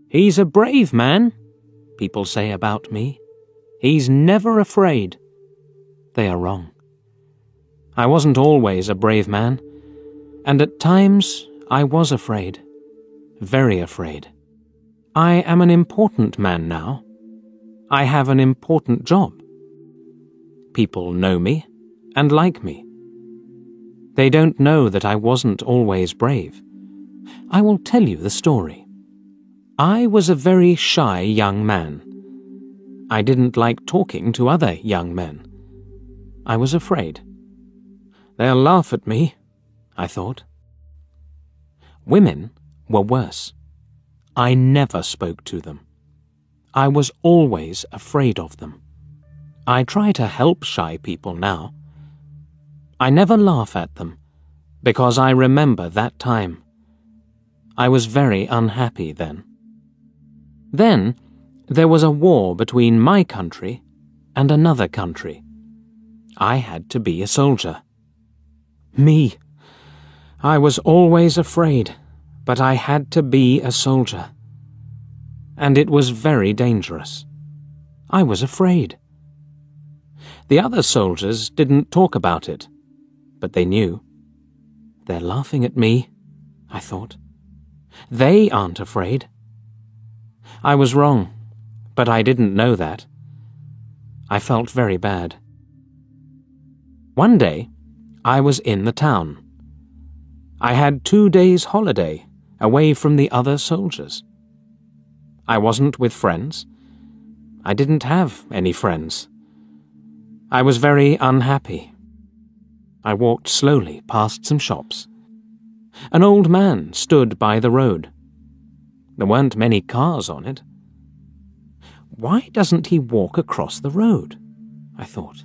"He's a brave man," people say about me. "He's never afraid." They are wrong. I wasn't always a brave man, and at times I was afraid, very afraid. I am an important man now. I have an important job. People know me and like me. They don't know that I wasn't always brave. I will tell you the story. I was a very shy young man. I didn't like talking to other young men. I was afraid. They'll laugh at me, I thought. Women were worse. I never spoke to them. I was always afraid of them. I try to help shy people now. I never laugh at them, because I remember that time. I was very unhappy then. Then there was a war between my country and another country. I had to be a soldier. Me! I was always afraid, but I had to be a soldier. And it was very dangerous. I was afraid. The other soldiers didn't talk about it, but they knew. They're laughing at me, I thought. They aren't afraid. I was wrong, but I didn't know that. I felt very bad. One day, I was in the town. I had 2 days' holiday away from the other soldiers. I wasn't with friends. I didn't have any friends. I was very unhappy. I walked slowly past some shops. An old man stood by the road. There weren't many cars on it. Why doesn't he walk across the road? I thought.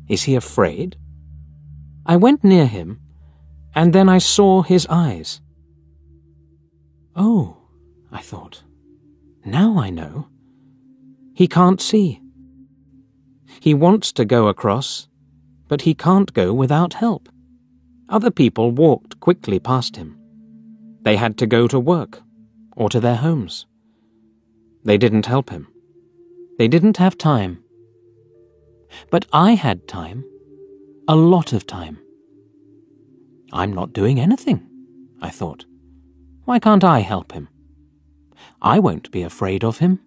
Is he afraid? I went near him, and then I saw his eyes. Oh, I thought. Now I know. He can't see. He wants to go across, but he can't go without help. Other people walked quickly past him. They had to go to work or to their homes. They didn't help him. They didn't have time. But I had time, a lot of time. I'm not doing anything, I thought. Why can't I help him? I won't be afraid of him.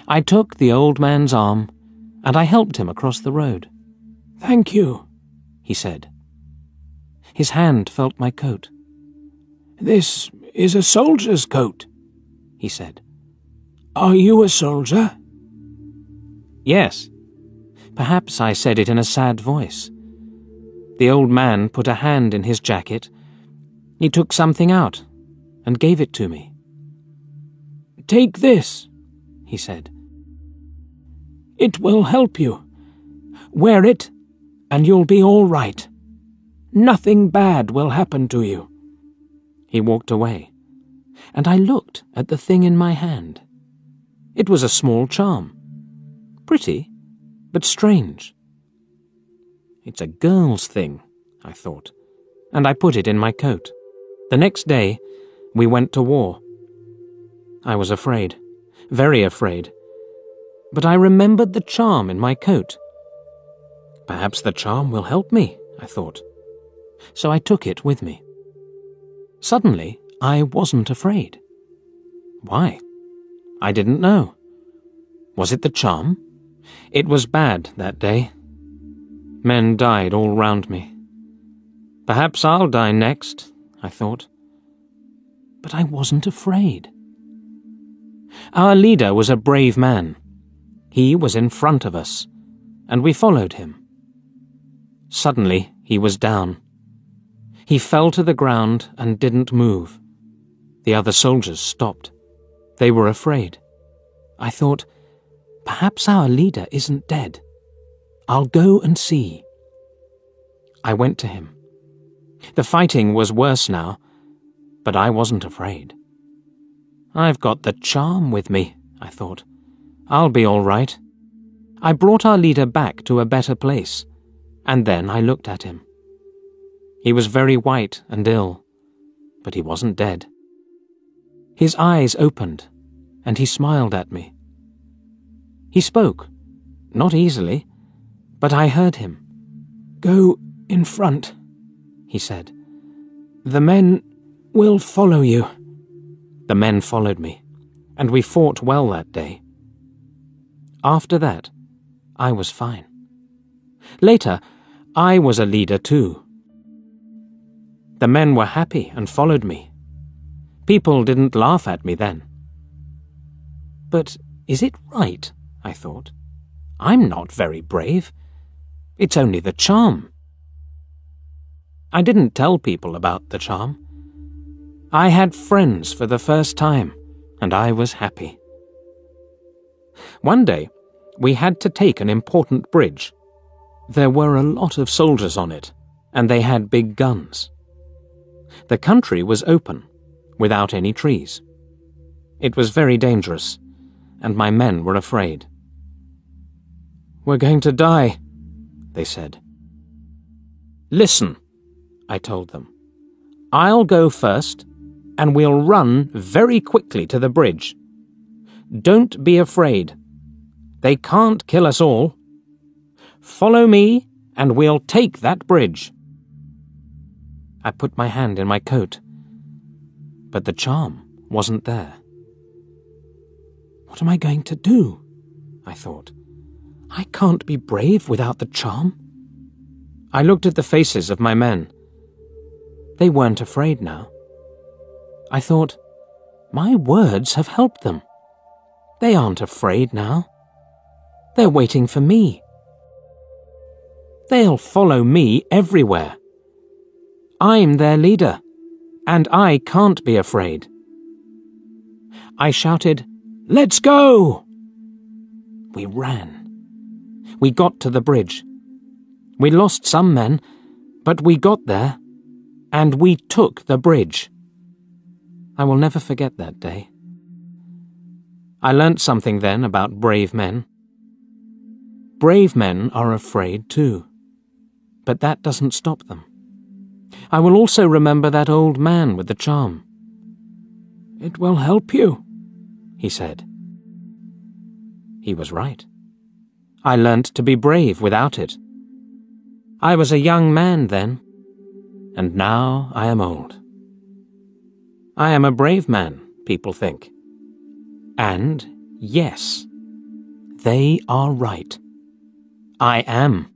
I took the old man's arm and I helped him across the road. "Thank you," he said. His hand felt my coat. "This is a soldier's coat," he said. "Are you a soldier?" Yes. Perhaps I said it in a sad voice. The old man put a hand in his jacket. He took something out and gave it to me. "Take this," he said. "It will help you. Wear it, and you'll be all right. Nothing bad will happen to you." He walked away, and I looked at the thing in my hand. It was a small charm. Pretty, but strange. It's a girl's thing, I thought, and I put it in my coat. The next day, we went to war. I was afraid, very afraid, but I remembered the charm in my coat. Perhaps the charm will help me, I thought. So I took it with me. Suddenly, I wasn't afraid. Why? I didn't know. Was it the charm? It was bad that day. Men died all round me. Perhaps I'll die next, I thought. But I wasn't afraid. Our leader was a brave man. He was in front of us, and we followed him. Suddenly, he was down. He fell to the ground and didn't move. The other soldiers stopped. They were afraid. I thought, perhaps our leader isn't dead. I'll go and see. I went to him. The fighting was worse now, but I wasn't afraid. I've got the charm with me, I thought. I'll be all right. I brought our leader back to a better place, and then I looked at him. He was very white and ill, but he wasn't dead. His eyes opened, and he smiled at me. He spoke, not easily, but I heard him. "Go in front," he said. "The men will follow you." The men followed me, and we fought well that day. After that, I was fine. Later, I was a leader too. The men were happy and followed me. People didn't laugh at me then. But is it right? I thought. I'm not very brave. It's only the charm. I didn't tell people about the charm. I had friends for the first time, and I was happy. One day, we had to take an important bridge. There were a lot of soldiers on it, and they had big guns. The country was open, without any trees. It was very dangerous, and my men were afraid. "We're going to die," they said. "Listen," I told them. "I'll go first, and we'll run very quickly to the bridge. Don't be afraid. They can't kill us all. Follow me, and we'll take that bridge." I put my hand in my coat, but the charm wasn't there. What am I going to do? I thought. I can't be brave without the charm. I looked at the faces of my men. They weren't afraid now. I thought, my words have helped them. They aren't afraid now. They're waiting for me. They'll follow me everywhere. I'm their leader, and I can't be afraid. I shouted, "Let's go!" We ran. We got to the bridge. We lost some men, but we got there, and we took the bridge. I will never forget that day. I learnt something then about brave men. Brave men are afraid too, but that doesn't stop them. I will also remember that old man with the charm. "It will help you," he said. He was right. I learnt to be brave without it. I was a young man then, and now I am old. I am a brave man, people think. And yes, they are right. I am.